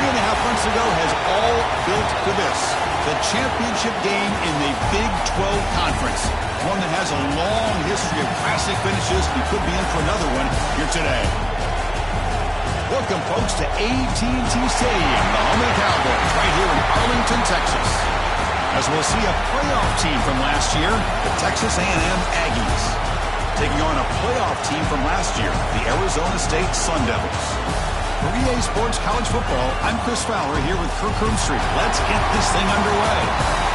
3.5 months ago has all built to this. The championship game in the Big 12 Conference. One that has a long history of classic finishes. We could be in for another one here today. Welcome, folks, to AT&T Stadium, the home of the Cowboys, right here in Arlington, Texas. As we'll see a playoff team from last year, the Texas A&M Aggies, taking on a playoff team from last year, the Arizona State Sun Devils. For EA Sports College Football, I'm Chris Fowler here with Kirk Herbstreit. Let's get this thing underway.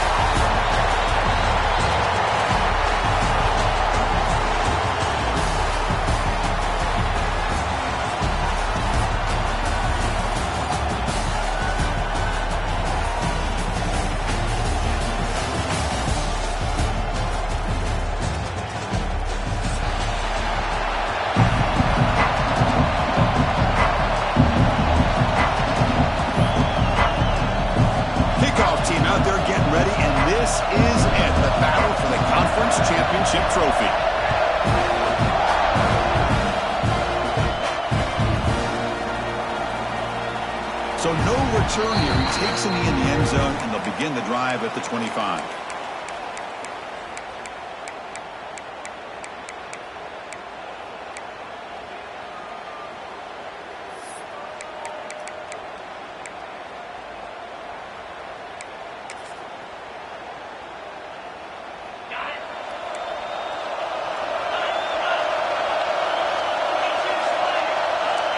So no return here. He takes in the end zone, and they'll begin the drive at the 25.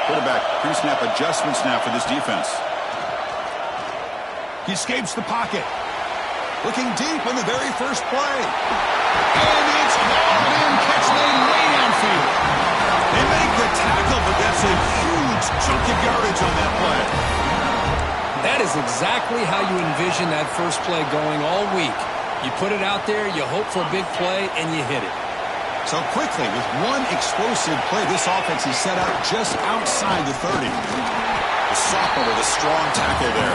Quarterback pre-snap adjustments now for this defense. He escapes the pocket. Looking deep in the very first play. And it's hauled in, catch made way downfield. They make the tackle, but that's a huge chunk of yardage on that play. That is exactly how you envision that first play going all week. You put it out there, you hope for a big play, and you hit it. So quickly, with one explosive play, this offense is set up just outside the 30. The sophomore with a strong tackle there.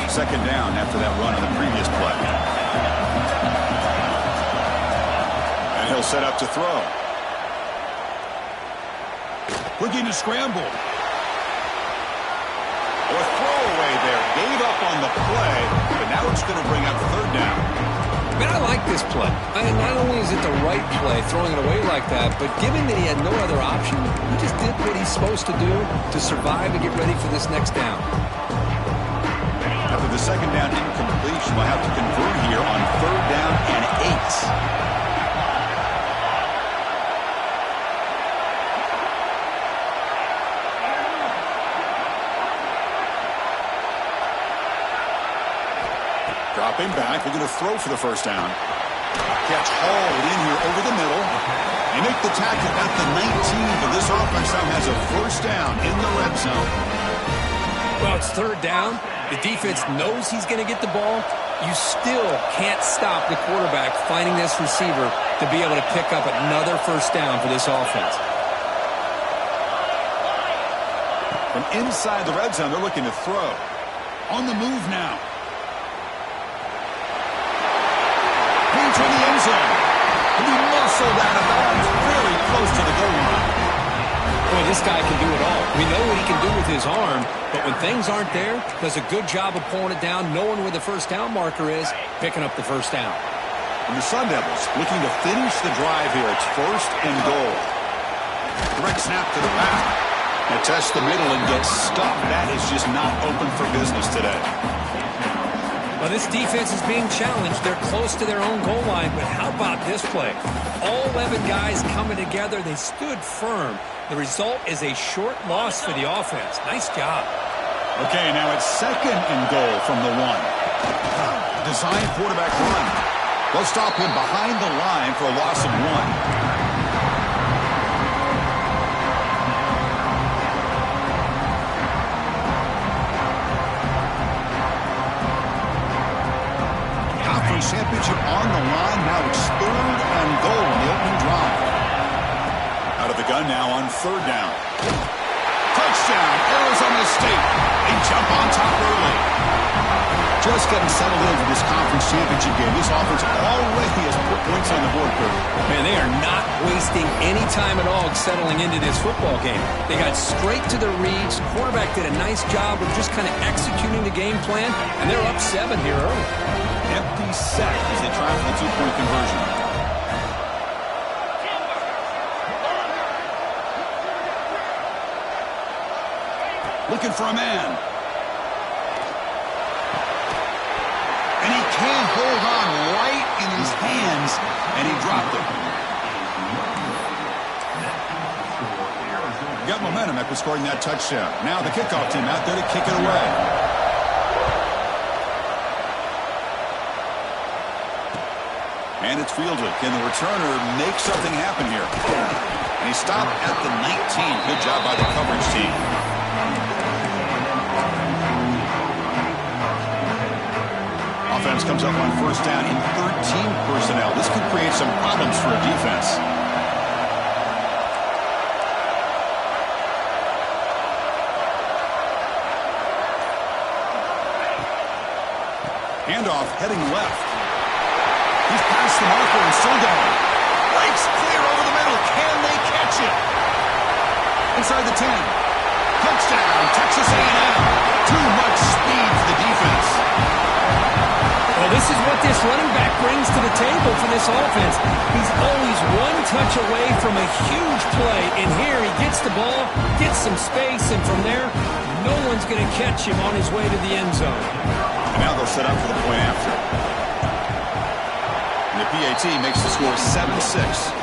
Second down after that run on the previous play. And he'll set up to throw. Looking to scramble. Or throwaway there. Gave up on the play, but now it's going to bring up third down. Man, I like this play. Not only is it the right play, throwing it away like that, but given that he had no other option, he just did what he's supposed to do to survive and get ready for this next down. After the second down incompletion, we'll have to convert here on third down and 8. Dropping back, looking to throw for the first down. Catch hauled in here over the middle. They make the tackle at the 19, but this offense now has a first down in the red zone. Well, it's third down. The defense knows he's going to get the ball. You still can't stop the quarterback finding this receiver to be able to pick up another first down for this offense. From inside the red zone, they're looking to throw. On the move now. To the end zone. And he muscled out of bounds very close to the goal line. Boy, this guy can do it all. We know what he can do with his arm, but when things aren't there, does a good job of pulling it down, knowing where the first down marker is, picking up the first down. And the Sun Devils looking to finish the drive here. It's first and goal. Direct snap to the back. Now test the middle and get stuck. That is just not open for business today. Well, this defense is being challenged. They're close to their own goal line, but how about this play? All 11 guys coming together. They stood firm. The result is a short loss for the offense. Nice job. Okay, now it's second and goal from the 1. Design quarterback run. They'll stop him behind the line for a loss of 1. Championship on the line. Now it's third and goal in the opening drive. Out of the gun now on third down. Touchdown, Arizona State. They jump on top early. Just getting settled into this conference championship game. This offense already has put points on the board, Kurt. Man, they are not wasting any time at all settling into this football game. They got straight to the reads. Quarterback did a nice job of just kind of executing the game plan, and they're up 7 here early. Empty set as they try for the 2-point conversion. Looking for a man. And he can't hold on right in his hands, and he dropped it. Got momentum after scoring that touchdown. Now the kickoff team out there to kick it away. And it's fielded. Can the returner make something happen here? And he stopped at the 19. Good job by the coverage team. Offense comes up on first down in 13 personnel. This could create some problems for a defense. Handoff heading left. He's past the marker and still going. Breaks clear over the middle. Can they catch it? Inside the 10. Touchdown, Texas A&M. Too much speed for the defense. Well, this is what this running back brings to the table for this offense. He's always one touch away from a huge play. And here he gets the ball, gets some space, and from there, no one's going to catch him on his way to the end zone. And now they'll set up for the point after. And the PAT makes the score 7-6.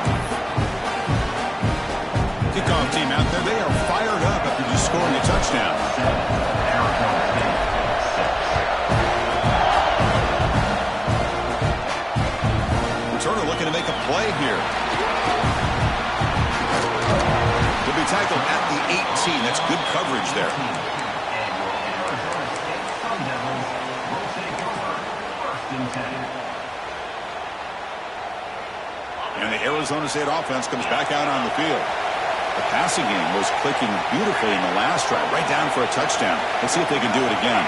Kickoff team out there. They are fired up after just scoring a touchdown. Returner looking to make a play here. He'll be tackled at the 18. That's good coverage there. And the Arizona State offense comes back out on the field. The passing game was clicking beautifully in the last drive, right down for a touchdown. Let's see if they can do it again.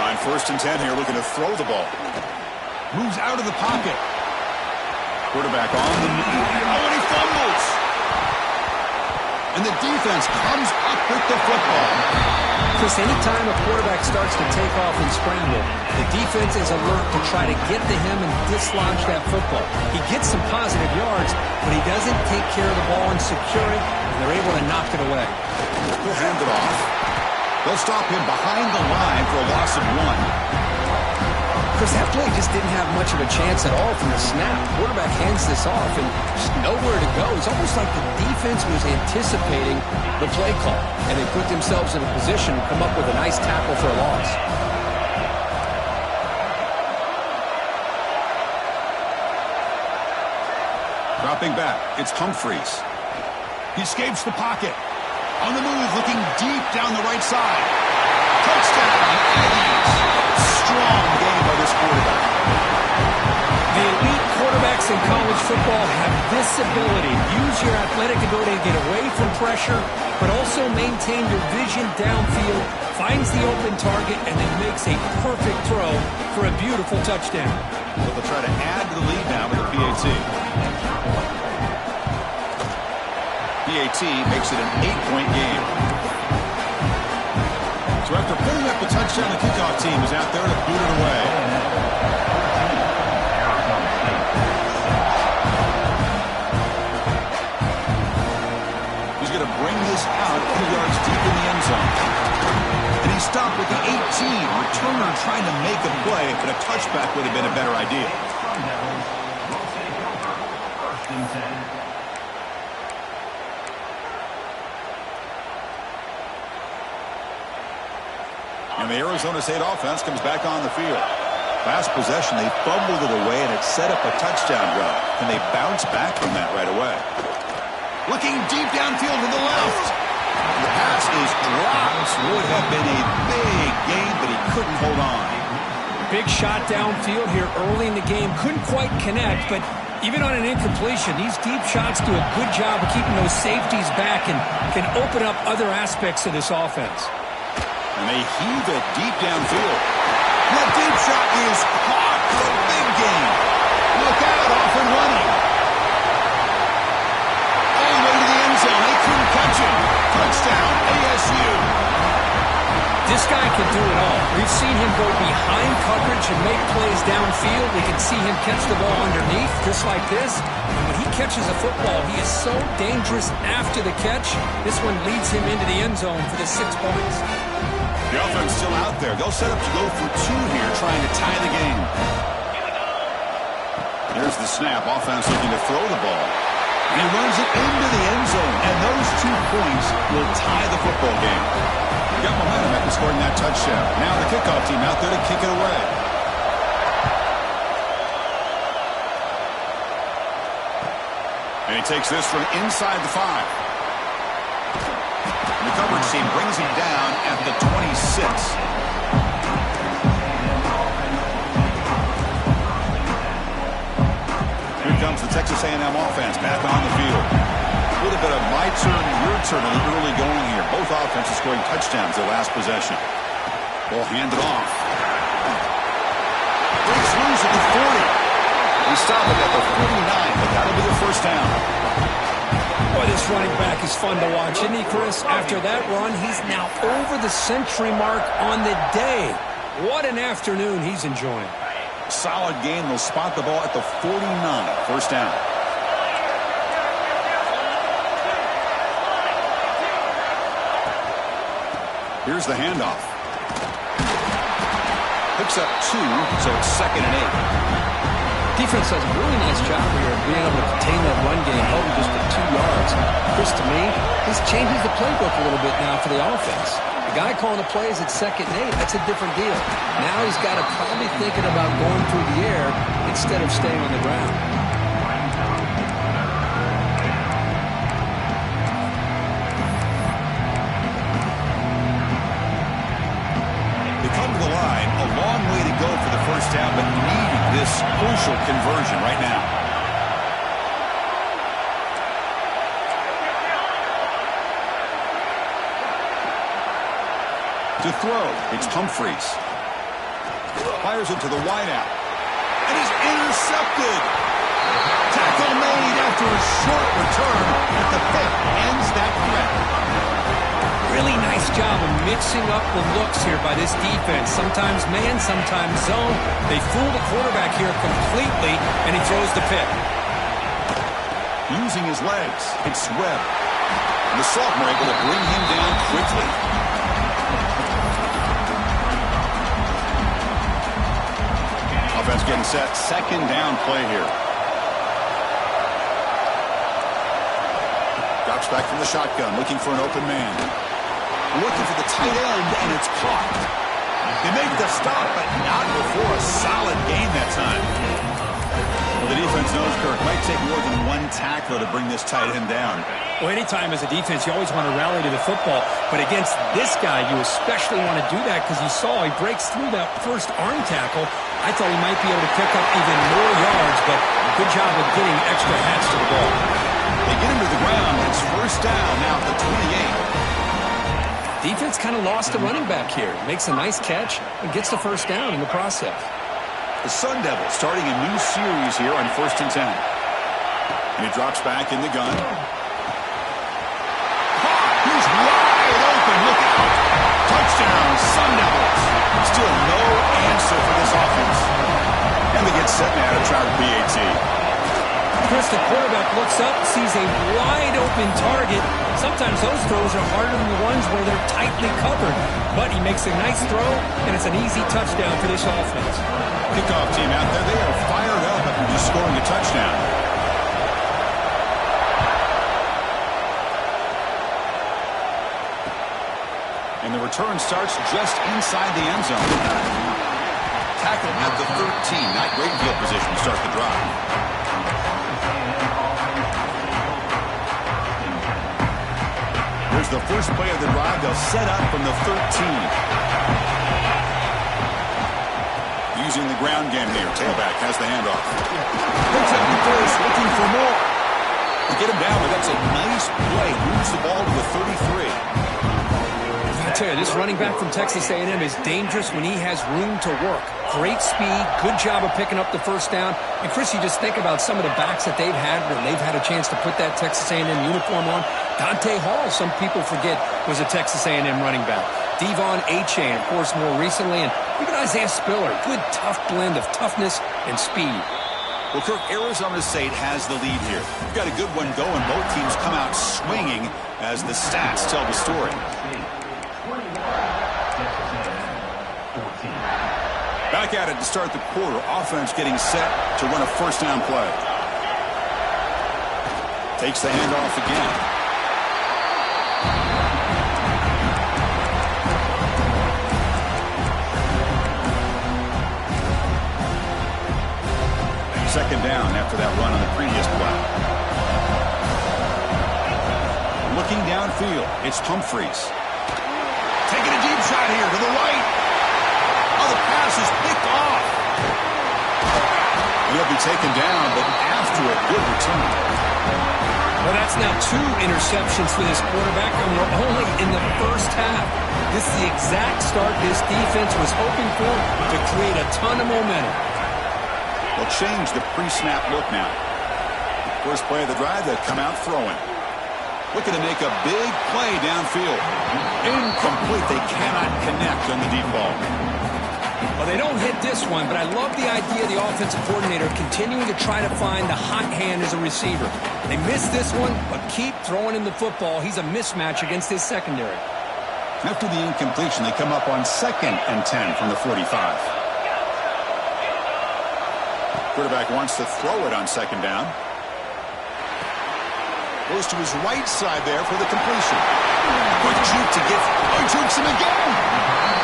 On first and 10 here, looking to throw the ball. Moves out of the pocket. Quarterback on the move. Oh, and he fumbles. And the defense comes up with the football. Chris, anytime a quarterback starts to take off and scramble, the defense is alert to try to get to him and dislodge that football. He gets some positive yards, but he doesn't take care of the ball and secure it, and they're able to knock it away. He'll hand it off. They'll stop him behind the line for a loss of 1. Chris, that play just didn't have much of a chance at all from the snap. Quarterback hands this off and just nowhere to go. It's almost like the defense was anticipating the play call, and they put themselves in a position to come up with a nice tackle for a loss. Dropping back, it's Humphreys. He escapes the pocket. On the move, looking deep down the right side. Touchdown, Aggies. Strong game by this quarterback. The elite quarterbacks in college football have this ability. Use your athletic ability to get away from pressure, but also maintain your vision downfield, finds the open target, and then makes a perfect throw for a beautiful touchdown. But they'll try to add to the lead now with the PAT. PAT makes it an 8-point game. So after putting up the touchdown, the kickoff team is out there to boot it away. He's going to bring this out a few yards deep in the end zone. And he stopped with the 18. Returner trying to make a play, but a touchback would have been a better idea. And the Arizona State offense comes back on the field. Last possession, they fumbled it away, and it set up a touchdown run. Can they bounce back from that right away? Looking deep downfield to the left. The pass is dropped. Would have been a big game, but he couldn't hold on. Big shot downfield here early in the game. Couldn't quite connect, but even on an incompletion, these deep shots do a good job of keeping those safeties back and can open up other aspects of this offense. And And they heave it deep downfield. The deep shot is caught for a big gain. Look out, off and running. All the way to the end zone. They couldn't catch him. Touchdown, ASU. This guy can do it all. We've seen him go behind coverage and make plays downfield. We can see him catch the ball underneath, just like this. And when he catches a football, he is so dangerous after the catch. This one leads him into the end zone for the 6 points. The offense still out there. They'll set up to go for 2 here, trying to tie the game. There's the snap. Offense looking to throw the ball. And he runs it into the end zone. And those 2 points will tie the football game. Got momentum after scoring that touchdown. Now the kickoff team out there to kick it away. And he takes this from inside the 5. And the coverage team brings him down at the 26. Here comes the Texas A&M offense back on the field. A little bit of my turn, your turn in the early going here. Both offenses scoring touchdowns their last possession. Ball handed off. Breaks loose at the 40. We stop it at the 49, but that'll be the first down. Boy, this running back is fun to watch, isn't he, Chris? After that run, he's now over the century mark on the day. What an afternoon he's enjoying. Solid game. They'll spot the ball at the 49. First down. Here's the handoff. Picks up 2, so it's 2nd and 8. Defense does a really nice job here of being able to contain that run game, held just at 2 yards. Chris, to me, this changes the playbook a little bit now for the offense. The guy calling the plays at 2nd and 8, that's a different deal. Now he's got to probably thinking about going through the air instead of staying on the ground. Come to the line, a long way to go for the first down, but need this crucial conversion right now. To throw, it's Humphreys. Fires it to the wideout. And he's intercepted. Tackle made after a short return, but the pick ends that threat. Really nice job of mixing up the looks here by this defense. Sometimes man, sometimes zone. They fool the quarterback here completely, and he throws the pick. Using his legs, it's Webb. And the sophomore able to bring him down quickly. Offense getting set. 2nd down play here. Drops back from the shotgun, looking for an open man. Looking for the tight end, and it's caught. They make the stop, but not before a solid gain that time. Well, the defense knows, Kirk, might take more than 1 tackler to bring this tight end down. Well, anytime as a defense, you always want to rally to the football. But against this guy, you especially want to do that because you saw he breaks through that first arm tackle. I thought he might be able to pick up even more yards, but good job of getting extra hats to the ball. They get him to the ground. It's first down now at the 28. Defense kind of lost the running back here. Makes a nice catch and gets the first down in the process. The Sun Devils starting a new series here on 1st and 10. And he drops back in the gun. He's wide open. Look out. Touchdown, Sun Devils. Still no answer for this offense. And they get set now to try the PAT. Chris, the quarterback looks up, sees a wide-open target. Sometimes those throws are harder than the ones where they're tightly covered. But he makes a nice throw, and it's an easy touchdown for this offense. Kickoff team out there, they are fired up after just scoring a touchdown. And the return starts just inside the end zone. Tackle at the 13. Not great field position to start the drive. Here's the first play of the drive. They'll set up from the 13. Using the ground game here. Tailback has the handoff. Picks up the first, looking for more. They get him down, but that's a nice play. Moves the ball to the 33. tell you, this running back from Texas A&M is dangerous when he has room to work. Great speed, good job of picking up the first down. And, Chris, you just think about some of the backs that they've had when they've had a chance to put that Texas A&M uniform on. Dante Hall, some people forget, was a Texas A&M running back. Devon Achane, of course, more recently. And even Isaiah Spiller, good, tough blend of toughness and speed. Well, Kirk, Arizona State has the lead here. We've got a good one going. Both teams come out swinging as the stats tell the story. Back at it to start the quarter. Offense getting set to run a first down play. Takes the handoff again. Second down after that run on the previous play. Looking downfield, it's Humphreys. Taking a deep shot here to the right. Oh, the pass is picked off. He'll be taken down, but after a good return. Well, that's now 2 interceptions for this quarterback, and we're only in the first half. This is the exact start this defense was hoping for to create a ton of momentum. They'll change the pre-snap look now. First play of the drive, they come out throwing. Looking to make a big play downfield. Incomplete. They cannot connect on the deep ball. Well, they don't hit this one, but I love the idea of the offensive coordinator continuing to try to find the hot hand as a receiver. They missed this one, but keep throwing him the football. He's a mismatch against his secondary. After the incompletion, they come up on 2nd and 10 from the 45. Quarterback wants to throw it on 2nd down. Goes to his right side there for the completion. Quick juke to get... Oh, he jukes him again!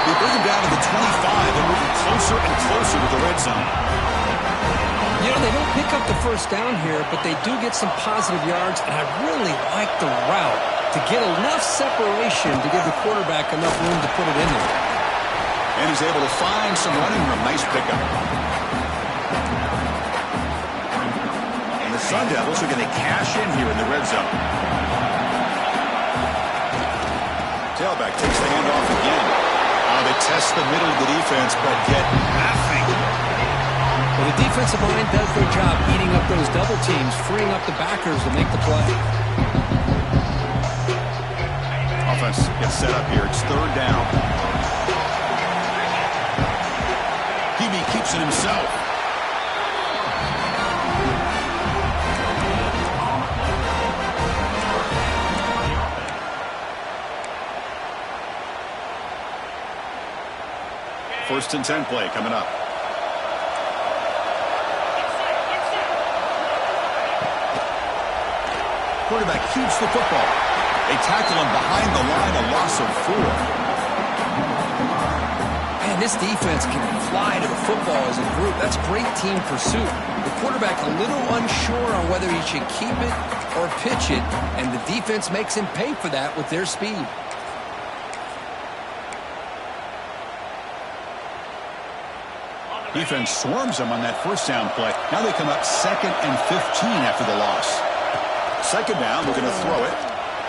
They bring him down to the 25 and moving closer and closer to the red zone. You know, they don't pick up the first down here, but they do get some positive yards, and I really like the route to get enough separation to give the quarterback enough room to put it in there. And he's able to find some running room. Nice pickup. Sun Devils are going to cash in here in the red zone. Tailback takes the handoff again. They test the middle of the defense, but get nothing. Well, the defensive line does their job eating up those double teams, freeing up the backers to make the play. Offense gets set up here. It's 3rd down. Hebe keeps it himself. First and 10 play coming up. Quarterback keeps the football. They tackle him behind the line, a loss of 4. Man, this defense can fly to the football as a group. That's great team pursuit. The quarterback a little unsure on whether he should keep it or pitch it, and the defense makes him pay for that with their speed. Defense swarms them on that first down play. Now they come up 2nd and 15 after the loss. 2nd down, looking to throw it.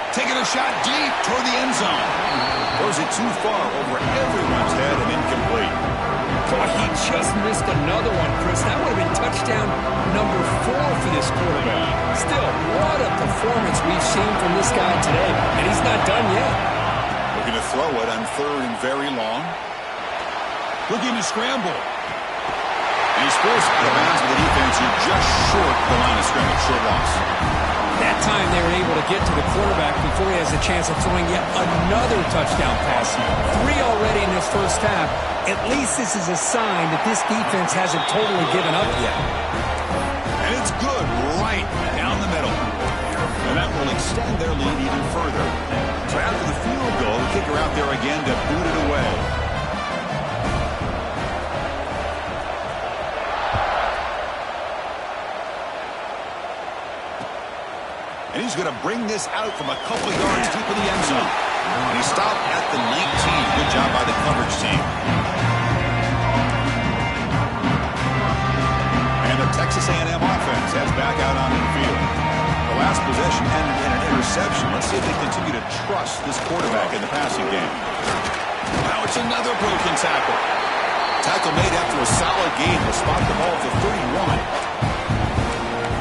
Taking a shot deep toward the end zone. Throws it too far over everyone's head and incomplete. Oh, he just missed another one, Chris. That would have been touchdown number 4 for this quarterback. Still, what a performance we've seen from this guy today. And he's not done yet. Looking to throw it on 3rd and very long. Looking to scramble. And he's forced out of bounds with the defense. He's just short the line of scrimmage. Short loss. That time they were able to get to the quarterback before he has a chance of throwing yet another touchdown pass. 3 already in this first half. At least this is a sign that this defense hasn't totally given up yet. And it's good right down the middle. And that will extend their lead even further. So after the field goal, the kicker out there again to boot it away. And he's going to bring this out from a couple of yards deep in the end zone. And he stopped at the 19. Good job by the coverage team. And the Texas A&M offense heads back out on the field. The last possession ended in an interception. Let's see if they continue to trust this quarterback in the passing game. Now it's another broken tackle. Tackle made after a solid gain to spot the ball at the 31.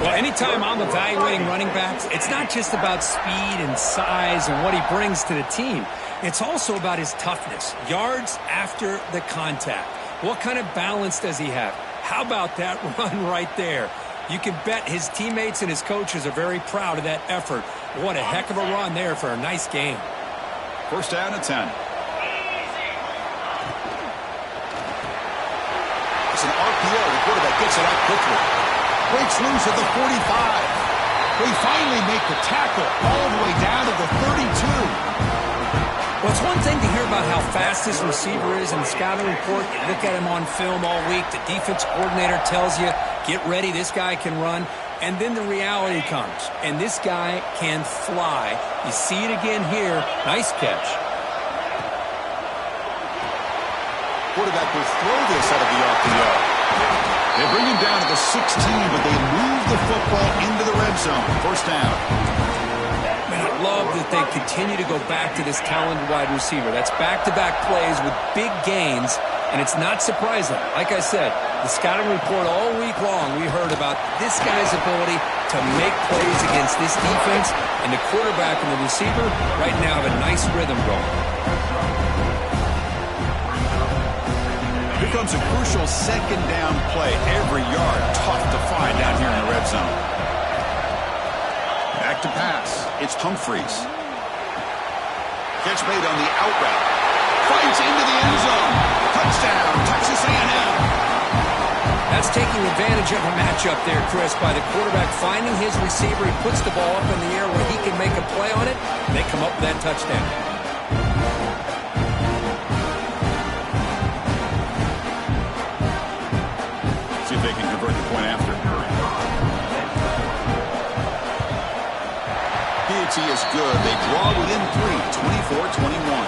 Well, anytime I'm evaluating running backs, it's not just about speed and size and what he brings to the team. It's also about his toughness, yards after the contact. What kind of balance does he have? How about that run right there? You can bet his teammates and his coaches are very proud of that effort. What a heck of a run there for a nice game. First down and 10. It's an RPO. The quarterback gets it out quickly. Breaks loose at the 45. They finally make the tackle all the way down to the 32. Well, it's one thing to hear about how fast this receiver is in the scouting report. You look at him on film all week. The defense coordinator tells you, get ready, this guy can run. And then the reality comes, and this guy can fly. You see it again here. Nice catch. Quarterback will throw this out of the RPO. They bring him down to the 16, but they move the football into the red zone. First down. Man, I love that they continue to go back to this talented wide receiver. That's back-to-back plays with big gains, and it's not surprising. Like I said, the scouting report all week long, we heard about this guy's ability to make plays against this defense, and the quarterback and the receiver right now have a nice rhythm going. Here comes a crucial second down play. Every yard tough to find down here in the red zone. Back to pass. It's Humphreys. Catch made on the out route. Fights into the end zone. Touchdown, Texas A&M. That's taking advantage of a matchup there, Chris, by the quarterback finding his receiver. He puts the ball up in the air where he can make a play on it, and they come up with that touchdown. See if they can convert the point after. PAT is good. They draw within 3, 24-21.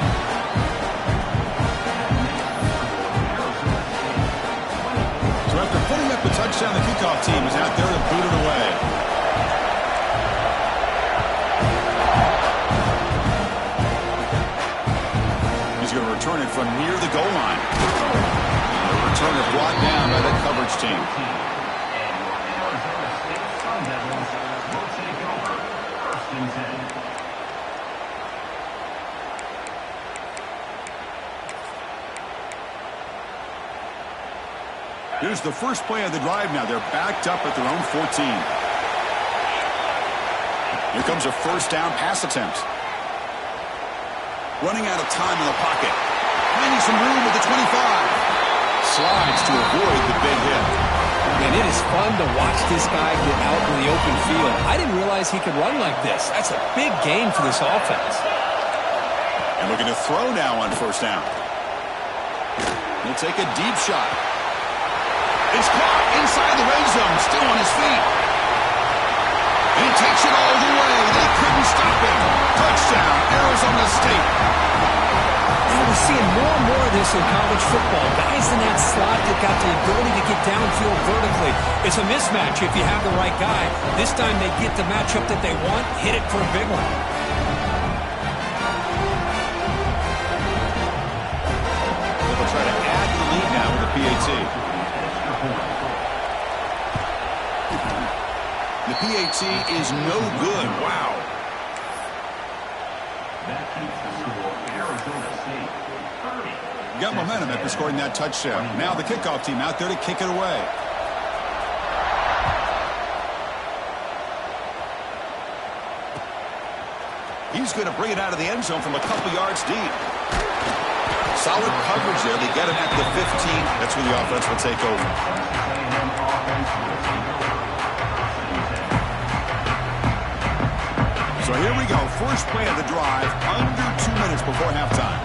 So after putting up the touchdown, the kickoff team is out there to boot it away. He's going to return it from near the goal line. The return is brought down by the coverage team. Here's the first play of the drive now. They're backed up at their own 14. Here comes a first down pass attempt. Running out of time in the pocket. Finding some room at the 25. Slides to avoid the big hit. And it is fun to watch this guy get out in the open field. I didn't realize he could run like this. That's a big gain for this offense. And looking to throw now on first down. He'll take a deep shot. It's caught inside the red zone, still on his feet. And he takes it all the way. They couldn't stop him. Touchdown, Arizona State. Now we're seeing more and more of this in college football. Guys in that slot that got the ability to get downfield vertically. It's a mismatch if you have the right guy. This time they get the matchup that they want, hit it for a big one. They'll try to add to the lead now with the PAT. The PAT is no good. Wow. Got momentum after scoring that touchdown. Now the kickoff team out there to kick it away. He's going to bring it out of the end zone from a couple yards deep. Solid coverage there. They get him at the 15. That's where the offense will take over. So here we go. First play of the drive. Under 2 minutes before halftime.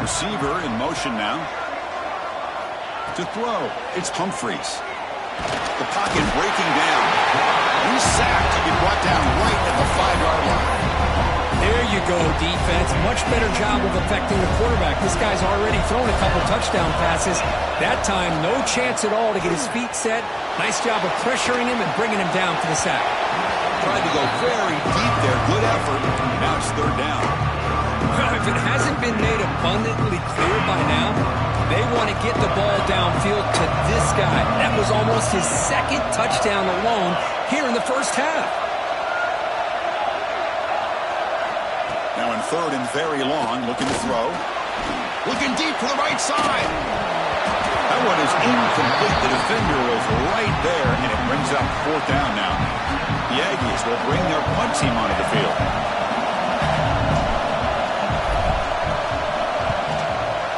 Receiver in motion now. To throw. It's Humphreys. The pocket breaking down. He's sacked to be brought down right at the 5-yard line. There you go, defense. Much better job of affecting the quarterback. This guy's already thrown a couple touchdown passes. That time, no chance at all to get his feet set. Nice job of pressuring him and bringing him down for the sack. tried to go very deep there. Good effort. Now it's third down. Well, if it hasn't been made abundantly clear by now, they want to get the ball downfield to this guy. That was almost his second touchdown alone here in the first half. Now in third and very long, looking to throw. Looking deep to the right side. That one is incomplete. The defender was right there, and it brings up fourth down now. The Aggies will bring their punt team onto the field.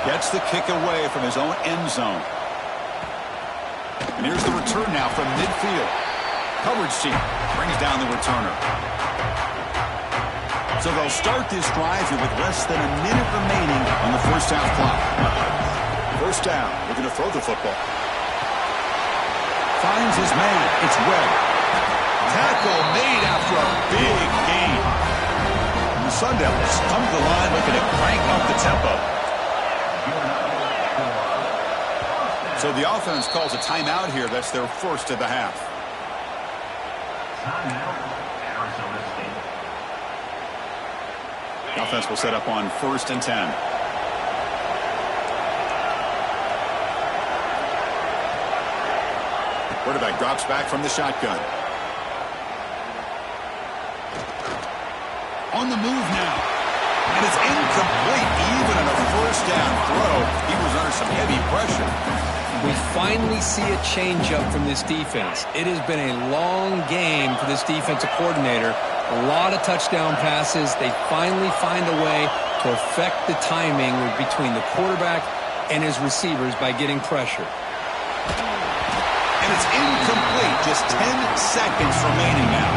Gets the kick away from his own end zone. And here's the return now from midfield. Coverage team brings down the returner. So they'll start this drive here with less than a minute remaining on the first half clock. First down. Looking to throw the football. Finds his man. It's Webb. Tackle made after a big gain. And the Sun Devils come to the line looking to crank up the tempo. So the offense calls a timeout here. That's their first of the half. The offense will set up on 1st and 10. Quarterback drops back from the shotgun. On the move now. And it's incomplete. Even on a first down throw, he was under some heavy pressure. We finally see a change-up from this defense. It has been a long game for this defensive coordinator. A lot of touchdown passes. They finally find a way to affect the timing between the quarterback and his receivers by getting pressure. And it's incomplete. Just 10 seconds remaining now.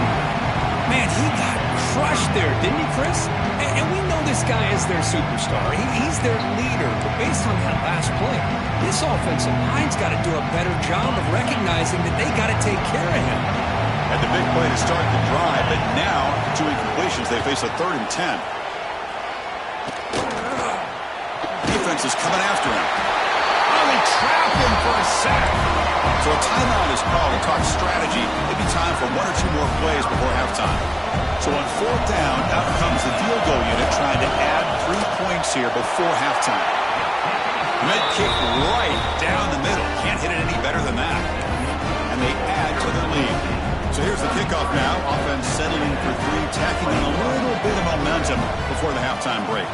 Man, he got crushed there, didn't he, Chris? And we know this guy is their superstar. He's their leader. But based on that last play, this offensive line's got to do a better job of recognizing that they got to take care of him. Had the big play to start the drive, but now, 2 incompletions, they face a 3rd and 10. Defense is coming after him. Oh, they trap him for a sack. So a timeout is called to talk strategy. Maybe time for 1 or 2 more plays before halftime. So on 4th down, out comes the field goal unit trying to add 3 points here before halftime. Red kick right down the middle. Can't hit it any better than that. And they add to the lead. So here's the kickoff now. Offense settling for 3, tacking on a little bit of momentum before the halftime break.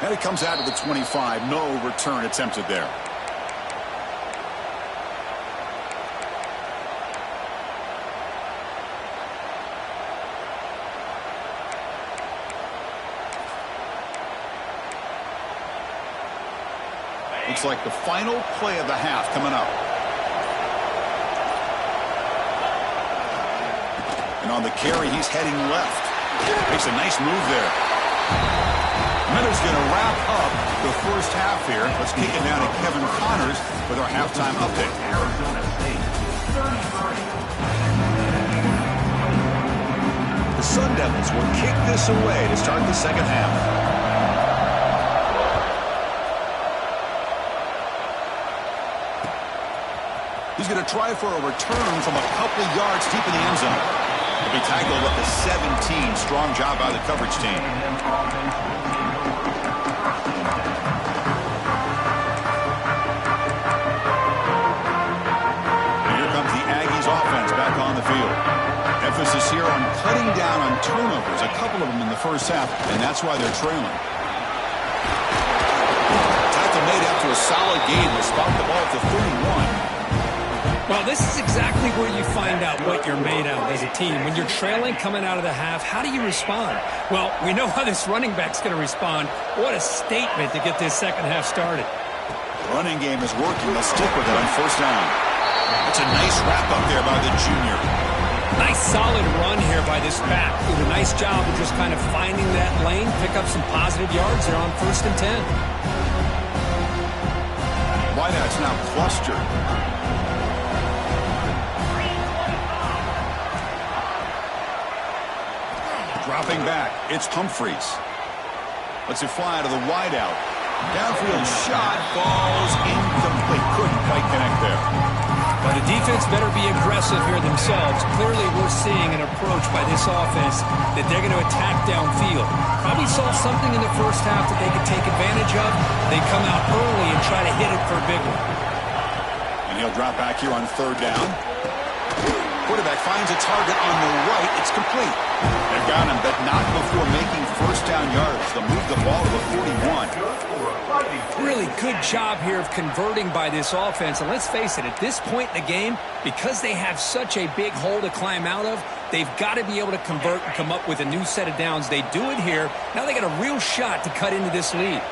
And it comes out to the 25. No return attempted there. Looks like the final play of the half coming up. And on the carry, he's heading left. Makes a nice move there. Miller's going to wrap up the first half here. Let's kick it down to Kevin Connors with our halftime update. The Sun Devils will kick this away to start the second half. He's going to try for a return from a couple yards deep in the end zone. He'll be tackled at the 17. Strong job by the coverage team. And here comes the Aggies offense back on the field. Emphasis here on cutting down on turnovers, a couple of them in the first half, and that's why they're trailing. Tackle made after a solid gain. They spot the ball at the 31. Well, this is exactly where you find out what you're made of as a team. When you're trailing coming out of the half, how do you respond? Well, we know how this running back's going to respond. What a statement to get this second half started. Running game is working. They'll stick with it on 1st down. That's a nice wrap up there by the junior. Nice solid run here by this back. Did a nice job of just kind of finding that lane, pick up some positive yards there on 1st and 10. Wideout's now clustered. Dropping back, it's Humphreys. Lets it fly to the wideout. Downfield shot falls incomplete. Couldn't quite connect there. Well, the defense better be aggressive here themselves. Clearly, we're seeing an approach by this offense that they're going to attack downfield. Probably saw something in the first half that they could take advantage of. They come out early and try to hit it for a big one. And he'll drop back here on third down. Quarterback finds a target on the right. It's complete. They've got him, but not before making first down yards. They'll move the ball to the 41. Really good job here of converting by this offense. And let's face it, at this point in the game, because they have such a big hole to climb out of, they've got to be able to convert and come up with a new set of downs. They do it here. Now they got a real shot to cut into this lead.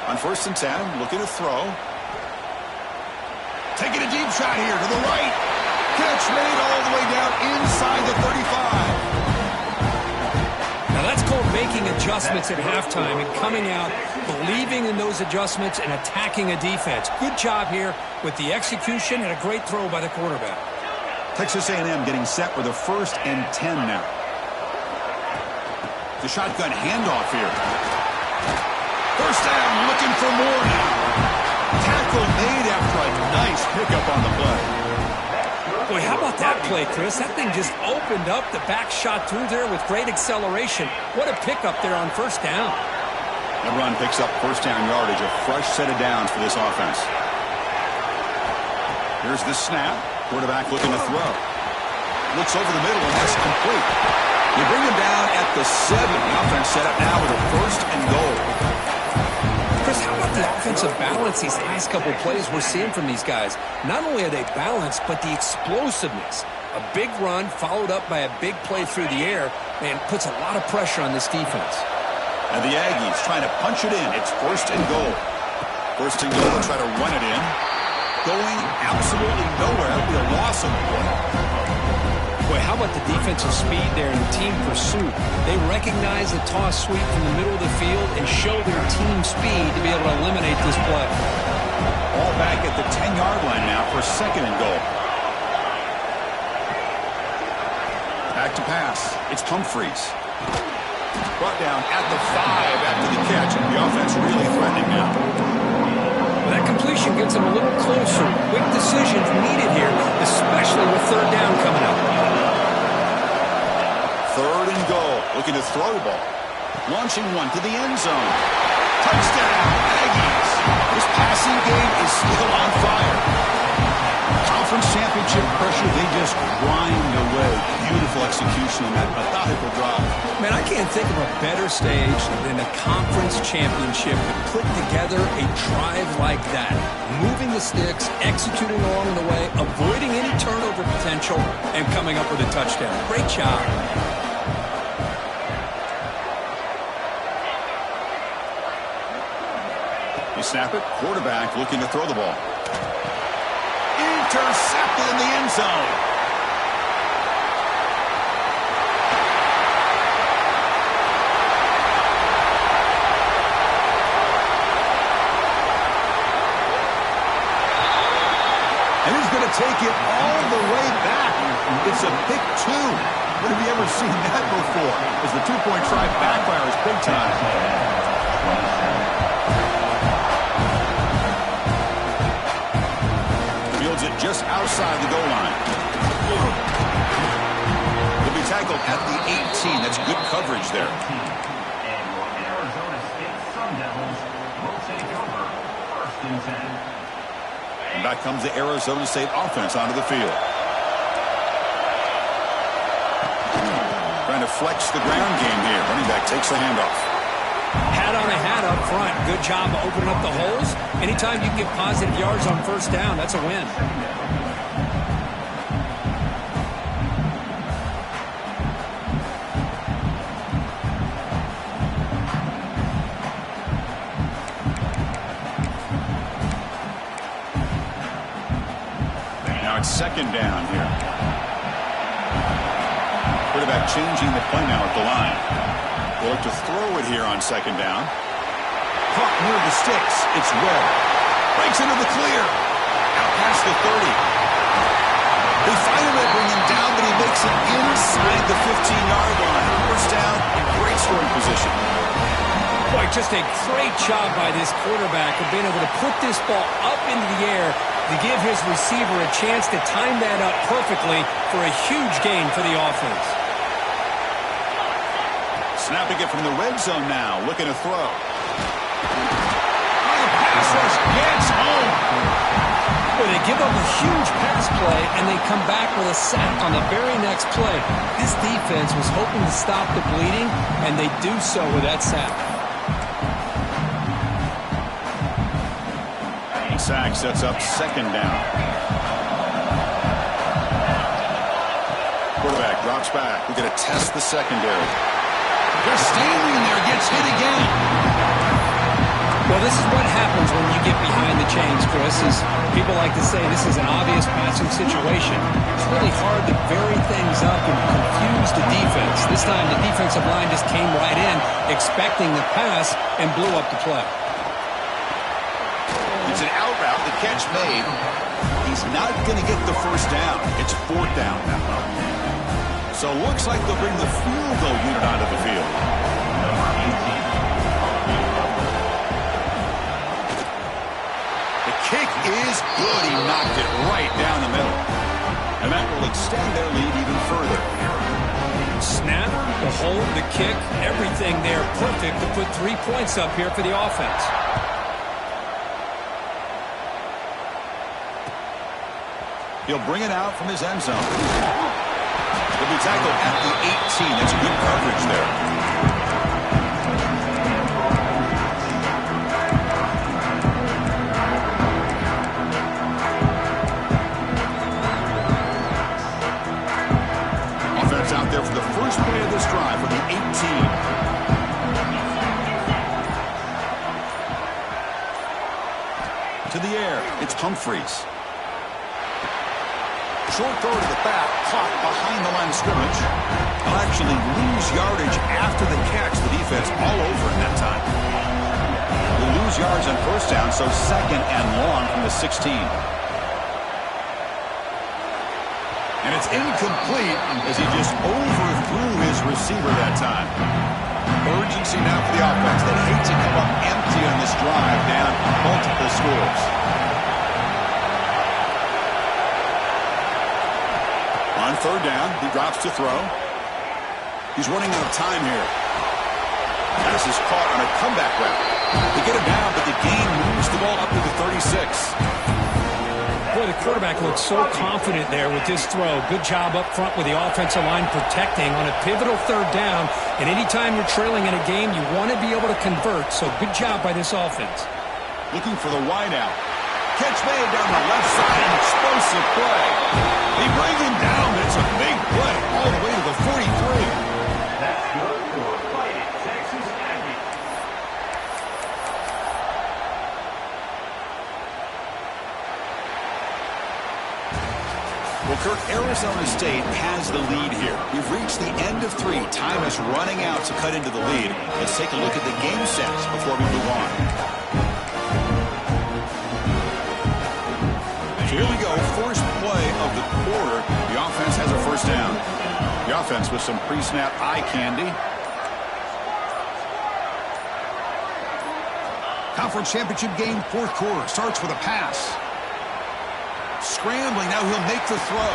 On 1st and 10, looking to throw. Taking a deep shot here to the right. Catch made all the way down inside the 35. Now that's called making adjustments at halftime and coming out, believing in those adjustments and attacking a defense. Good job here with the execution and a great throw by the quarterback. Texas A&M getting set with a 1st and 10 now. The shotgun handoff here. First down, looking for more now. Tackle made after a nice pickup on the play. Boy, how about that play, Chris? That thing just opened up. The back shot through there with great acceleration. What a pickup there on first down. The run picks up first down yardage, a fresh set of downs for this offense. Here's the snap. Quarterback looking to throw. Looks over the middle, and that's complete. You bring him down at the 7. The offense set up now with a 1st and goal. Chris, how about the offensive balance these last couple of plays we're seeing from these guys? Not only are they balanced, but the explosiveness. A big run followed up by a big play through the air, man, puts a lot of pressure on this defense. And the Aggies trying to punch it in. It's 1st and goal. 1st and goal to try to run it in. Going absolutely nowhere. That'll be a loss on the play. Boy, how about the defensive speed there and the team pursuit? They recognize the toss sweep from the middle of the field and show their team speed to be able to eliminate this play. All back at the 10-yard line now for 2nd and goal. Back to pass. It's Humphreys. Brought down at the 5 after the catch. The offense really threatening now. Well, that completion gets them a little closer. Quick decisions needed here, especially with third down coming up. 3rd and goal. Looking to throw the ball. Launching one to the end zone. Touchdown, Aggies. This passing game is still on fire. Conference championship pressure, they just grind away. Beautiful execution on that methodical drive. Man, I can't think of a better stage than a conference championship to put together a drive like that. Moving the sticks, executing along the way, avoiding any turnover potential, and coming up with a touchdown. Great job. You snap it. Quarterback looking to throw the ball. Intercepted in the end zone. And he's going to take it all the way back. It's a pick 2. When have you ever seen that before? As the two-point try backfires big time. Fields it just outside the goal line. He'll be tackled at the 18. That's good coverage there. And back comes the Arizona State offense onto the field. Trying to flex the ground game here. Running back takes the handoff. Hat on a hat up front. Good job of opening up the holes. Anytime you can get positive yards on first down, that's a win. Now it's 2nd down here. Quarterback changing the play now at the line. They'll look to throw it here on 2nd down. Caught near the sticks. It's Webb. Breaks into the clear. Out past the 30. They finally bring him down, but he makes it inside the 15-yard line. First down in great scoring position. Boy, just a great job by this quarterback of being able to put this ball up into the air to give his receiver a chance to time that up perfectly for a huge gain for the offense. Snapping it from the red zone now, looking to throw. The pass rush gets home. Well, they give up a huge pass play, and they come back with a sack on the very next play. This defense was hoping to stop the bleeding, and they do so with that sack. Sack sets up second down. Quarterback drops back. We're going to test the secondary. They're standing there, gets hit again. Well, this is what happens when you get behind the chains, Chris. As people like to say, this is an obvious passing situation. It's really hard to vary things up and confuse the defense. This time, the defensive line just came right in, expecting the pass, and blew up the play. It's an out route, the catch made. He's not going to get the first down. It's fourth down now. So it looks like they'll bring the field goal unit onto the field. The kick is good. He knocked it right down the middle. And that will extend their lead even further. Snap, the hold, the kick, everything there perfect to put 3 points up here for the offense. He'll bring it out from his end zone. He'll be tackled at the 18. That's good coverage there. Offense out there for the first play of this drive from the 18. To the air, it's Humphreys. Short throw to the back, caught behind the line of scrimmage. He'll actually lose yardage after the catch. The defense all over in that time. He'll lose yards on first down, so second and long from the 16. And it's incomplete as he just overthrew his receiver that time. Urgency now for the offense. They hate to come up empty on this drive, down multiple scores. On third down, he drops to throw. He's running out of time here. Pass is caught on a comeback route. They get it down, but the gain moves the ball up to the 36. Boy, the quarterback looks so confident there with this throw. Good job up front with the offensive line protecting on a pivotal third down. And anytime you're trailing in a game, you want to be able to convert. So good job by this offense. Looking for the wideout. Catch made down the left side, an explosive play. They bring him down, but it's a big play all the way to the 43. That's good for Fighting Texas Aggies. Well, Kirk, Arizona State has the lead here. We've reached the end of 3. Time is running out to cut into the lead. Let's take a look at the game sets before we move on. So here we go, first play of the quarter. The offense has a first down. The offense with some pre-snap eye candy. Conference championship game, fourth quarter. Starts with a pass. Scrambling, now he'll make the throw.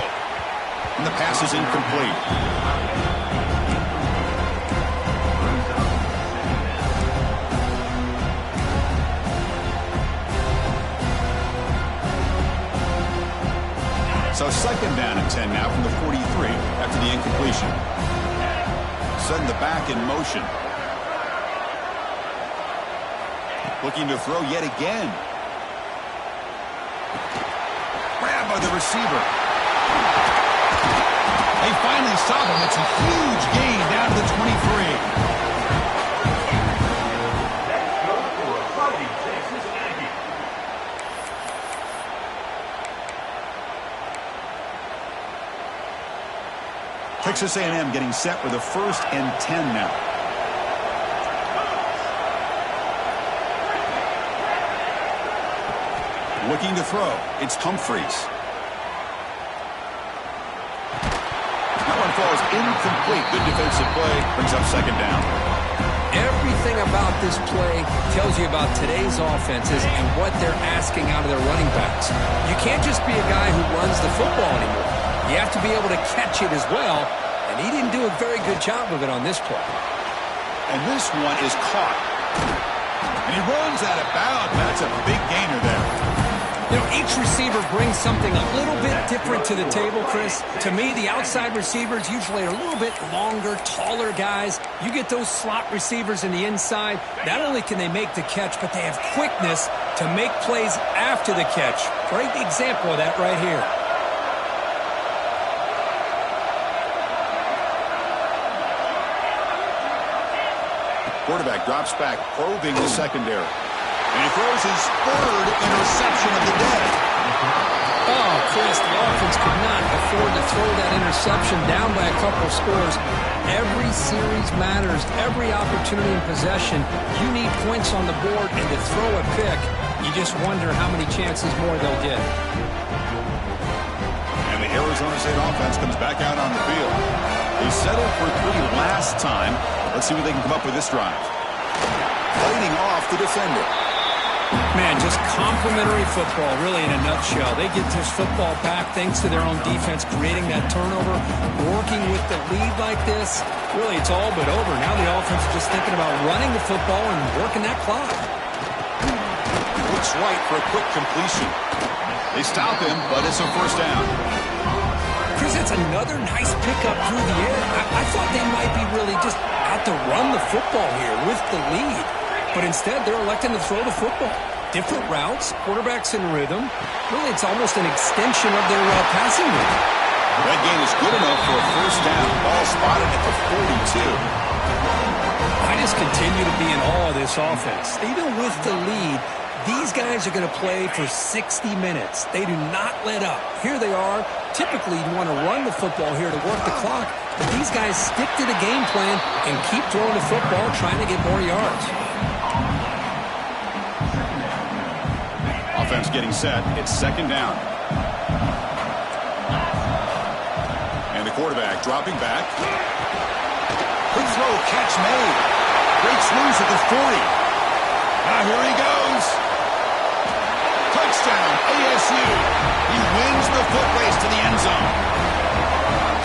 And the pass is incomplete. So second down and 10 now from the 43 after the incompletion. Setting the back in motion. Looking to throw yet again. Grabbed by the receiver. They finally stop him. It's a huge gain down to the 23. Texas A&M getting set with a 1st and 10 now. Looking to throw. It's Humphreys. That one falls incomplete. Good defensive play. Brings up second down. Everything thing about this play tells you about today's offenses and what they're asking out of their running backs. You can't just be a guy who runs the football anymore. You have to be able to catch it as well, and he didn't do a very good job of it on this play. And this one is caught. And he runs out of bounds. That's a big gainer there. You know, each receiver brings something a little bit different to the table, Chris. To me, the outside receivers usually are a little bit longer, taller guys. You get those slot receivers in the inside, not only can they make the catch, but they have quickness to make plays after the catch. Great example of that right here. Quarterback drops back, probing the secondary. And he throws his third interception of the day. Oh, Chris, the offense could not afford to throw that interception down by a couple scores. Every series matters. Every opportunity in possession, you need points on the board, and to throw a pick, you just wonder how many chances more they'll get. And the Arizona State offense comes back out on the field. They settled for 3 last time. Let's see what they can come up with this drive. Fighting off the defender. Man, just complimentary football, really, in a nutshell. They get this football back thanks to their own defense, creating that turnover, working with the lead like this. Really, it's all but over. Now the offense is just thinking about running the football and working that clock. Looks right for a quick completion. They stop him, but it's a first down. Chris, that's another nice pickup through the air. I thought they might be really just out to run the football here with the lead. But instead, they're electing to throw the football. Different routes, quarterbacks in rhythm. Really, it's almost an extension of their passing rhythm. That gain is good enough for a first down. Ball spotted at the 42. I just continue to be in awe of this offense. Even with the lead, these guys are going to play for 60 minutes. They do not let up. Here they are. Typically, you want to run the football here to work the clock. But these guys stick to the game plan and keep throwing the football, trying to get more yards. Offense getting set. It's second down. And the quarterback dropping back. Good throw, catch made. Breaks loose at the 40. Now here he goes. Touchdown, ASU. He wins the foot race to the end zone.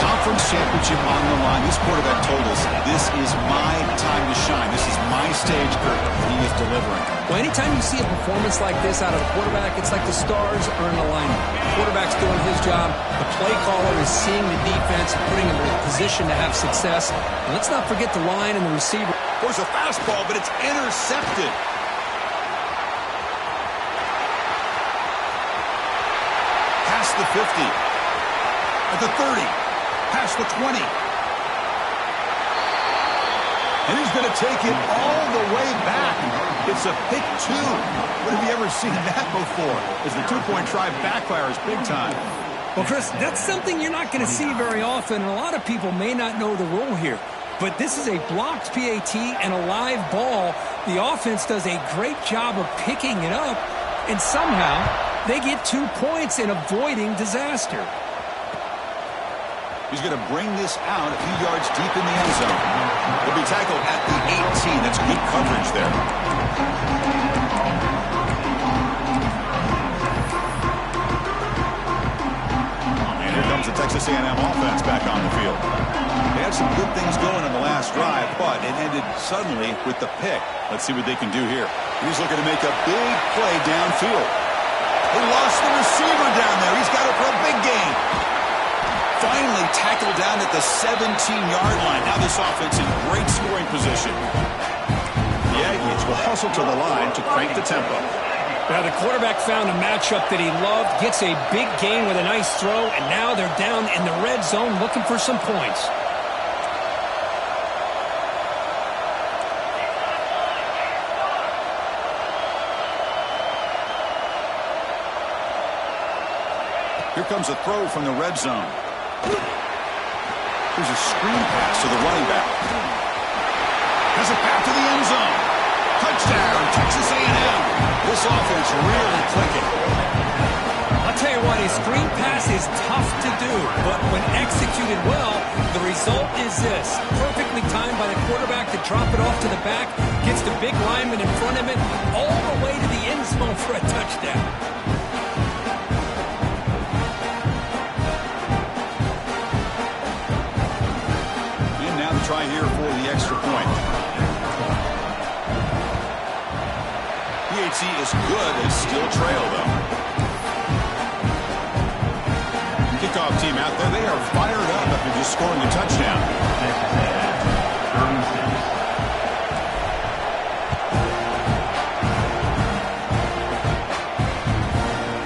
Conference championship on the line. This quarterback told us, this is my time to shine. This is my stage, Kurt. He is delivering. Well, anytime you see a performance like this out of a quarterback, it's like the stars are in alignment. The quarterback's doing his job. The play caller is seeing the defense and putting him in a position to have success. And let's not forget the line and the receiver. There's a fastball, but it's intercepted. Past the 50. At the 30. Past the 20. And he's going to take it all the way back. It's a pick 2. When have you ever seen that before? As the two-point try backfires big time. Well, Chris, that's something you're not going to see very often, and a lot of people may not know the rule here. But this is a blocked PAT and a live ball. The offense does a great job of picking it up, and somehow they get 2 points in avoiding disaster. He's going to bring this out a few yards deep in the end zone. He'll be tackled at the 18. That's good coverage there. And here comes the Texas A&M offense back on the field. They had some good things going in the last drive, but it ended suddenly with the pick. Let's see what they can do here. He's looking to make a big play downfield. They lost the receiver down there. He's got it for a big gain. Finally tackled down at the 17-yard line. Now this offense in great scoring position. The Aggies will hustle to the line to crank the tempo. Now the quarterback found a matchup that he loved, gets a big gain with a nice throw, and now they're down in the red zone looking for some points. Here comes a throw from the red zone. There's a screen pass to the running back. Has it back to the end zone. Touchdown, Texas A&M. This offense really clicking. I'll tell you what, a screen pass is tough to do, but when executed well, the result is this. Perfectly timed by the quarterback to drop it off to the back, gets the big lineman in front of it, all the way to the end zone for a touchdown. And now the try here for the extra point. PHC is good. They still trail, though. Kickoff team out there. They are fired up after just scoring a touchdown.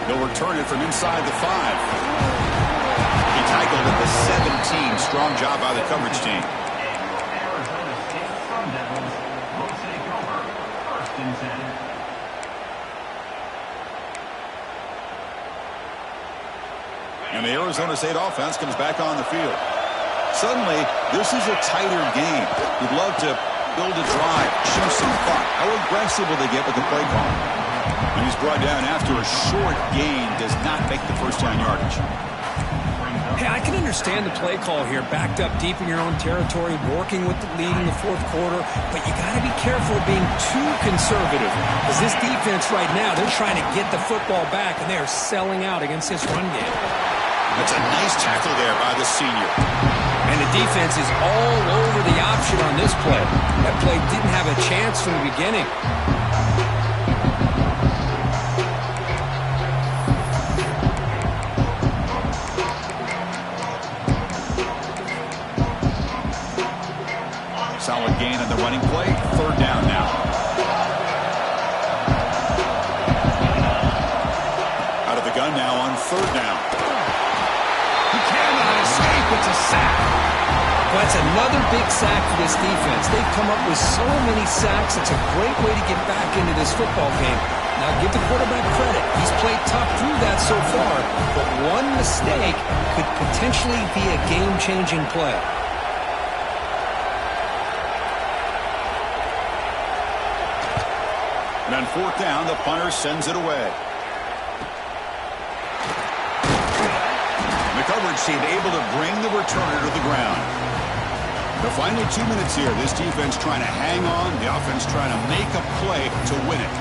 They'll return it from inside the 5. He tackled at the 17. Strong job by the coverage team. Arizona State Sun Devils will take over 1st and 10. And the Arizona State offense comes back on the field. Suddenly, this is a tighter game. You'd love to build a drive, show some fun. How aggressive will they get with the play call? And he's brought down after a short gain, does not make the first down yardage. Hey, I can understand the play call here, backed up deep in your own territory, working with the lead in the 4th quarter, but you got to be careful of being too conservative. Because this defense right now, they're trying to get the football back, and they are selling out against this run game. That's a nice tackle there by the senior. And the defense is all over the option on this play. That play didn't have a chance from the beginning. Solid gain on the running play. 3rd down now. Out of the gun now on 3rd down. It's a sack. Well, that's another big sack for this defense. They've come up with so many sacks. It's a great way to get back into this football game. Now, give the quarterback credit. He's played tough through that so far, but one mistake could potentially be a game-changing play. And on 4th down, the punter sends it away. The coverage team able to bring the returner to the ground. The final 2 minutes here. This defense trying to hang on. The offense trying to make a play to win it.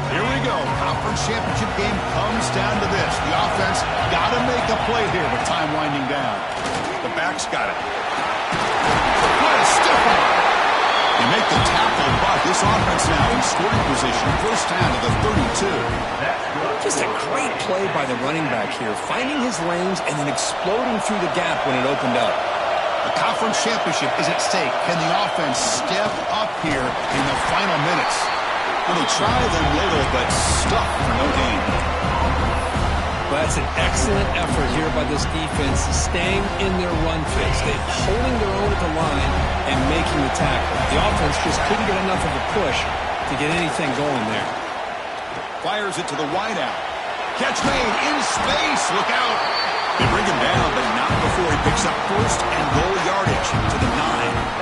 Here we go. Conference championship game comes down to this. The offense got to make a play here with time winding down. The back's got it. What a stiff arm. They make the tackle, but this offense now in scoring position. 1st down to the 32. Just a great play by the running back here, finding his lanes and then exploding through the gap when it opened up. The conference championship is at stake. Can the offense step up here in the final minutes? Well, they try them later, but stuck for no gain. But that's an excellent effort here by this defense, staying in their run fits. They're holding their own at the line and making the tackle. The offense just couldn't get enough of a push to get anything going there. Fires it to the wideout. Catch made in space. Look out. They bring him down, but not before he picks up 1st and goal yardage to the 9.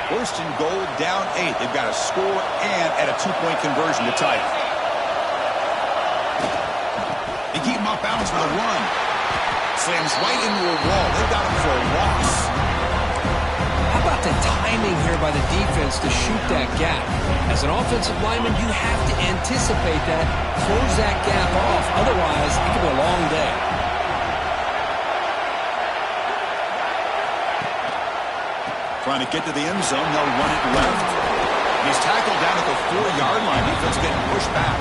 1st and goal, down 8. They've got a score and at a 2-point conversion to tie it. They keep him off balance with a run. Slams right into a wall. They've got him for a loss. How about the timing here by the defense to shoot that gap? As an offensive lineman, you have to anticipate that, close that gap off. Otherwise, it could be a long day. Trying to get to the end zone. They'll run it left. He's tackled down at the 4-yard line. Defense getting pushed back.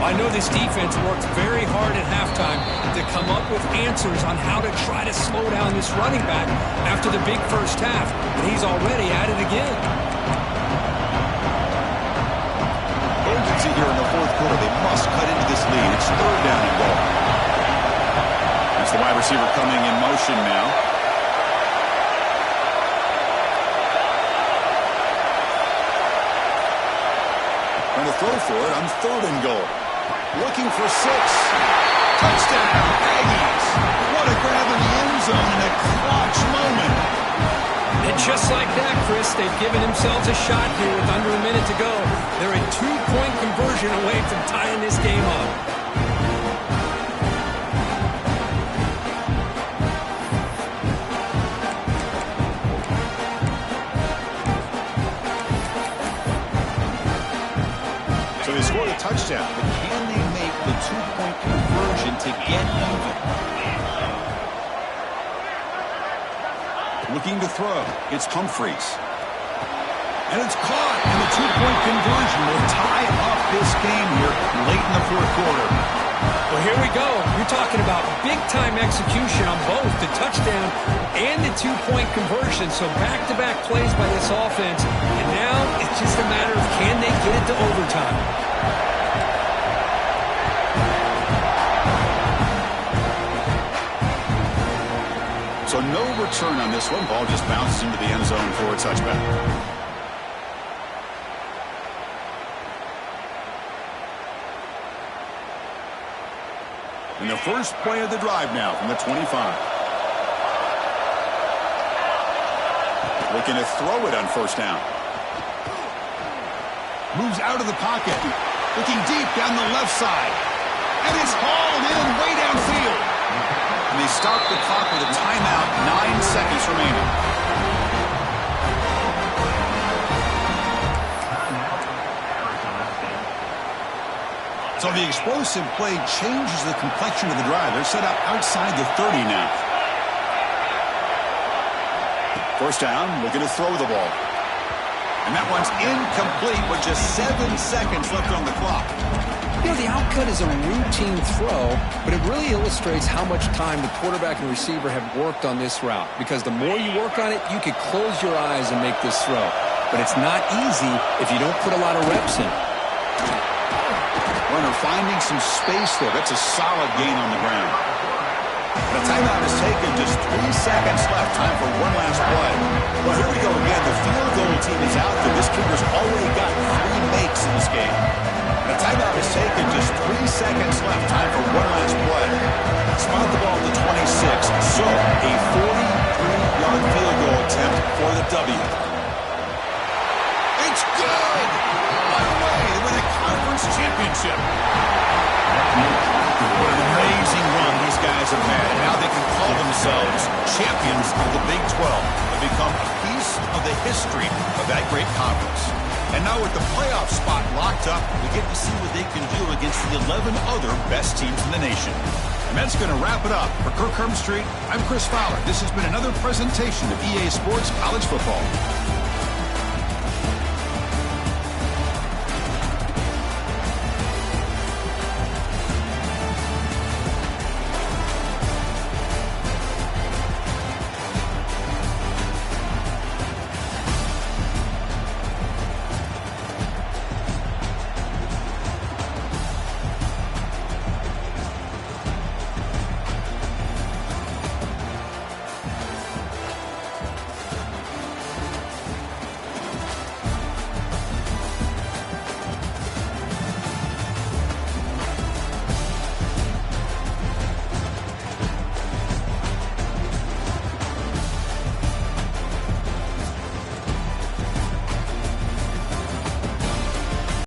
I know this defense worked very hard at halftime to come up with answers on how to try to slow down this running back after the big first half. And he's already at it again. Urgency here in the 4th quarter. They must cut into this lead. It's 3rd down and goal. That's the wide receiver coming in motion now. Trying to throw for it on 3rd and goal. Looking for 6. Touchdown, Aggies. What a grab in the end zone and a they've given themselves a shot here with under a minute to go. They're a 2-point conversion away from tying this game up. So they scored a touchdown, but can they make the 2-point conversion to get even? Looking to throw. It's Humphries. And it's caught, and the 2-point conversion will tie up this game here late in the fourth quarter. Well, here we go. You're talking about big-time execution on both the touchdown and the 2-point conversion. So back-to-back plays by this offense. And now it's just a matter of can they get it to overtime. So no return on this one. Ball just bounces into the end zone for a touchback. And the first play of the drive now from the 25. Looking to throw it on first down. Moves out of the pocket. Looking deep down the left side. And it's hauled in way downfield. And they start the clock with a timeout, 9 seconds remaining. So the explosive play changes the complexion of the drive. They're set up outside the 30 now. First down, looking to throw the ball. And that one's incomplete with just 7 seconds left on the clock. You know, the outcut is a routine throw, but it really illustrates how much time the quarterback and receiver have worked on this route. Because the more you work on it, you could close your eyes and make this throw. But it's not easy if you don't put a lot of reps in. Runner finding some space there. That's a solid gain on the ground. The timeout is taken. Just 3 seconds left. Time for one last play. Well, here we go again. The field goal team is out there. This kicker's already got 3 makes in this game. The timeout is taken. Just 3 seconds left. Time for one last play. Spot the ball at the 26. So, a 43-yard field goal attempt for the W. It's good! Away with a conference championship. What an amazing run these guys have had. Now they can call themselves champions of the Big 12 and become a piece of the history of that great conference. And now with the playoff spot locked up, we get to see what they can do against the 11 other best teams in the nation. And that's going to wrap it up. For Kirk Herbstreit, I'm Chris Fowler. This has been another presentation of EA Sports College Football.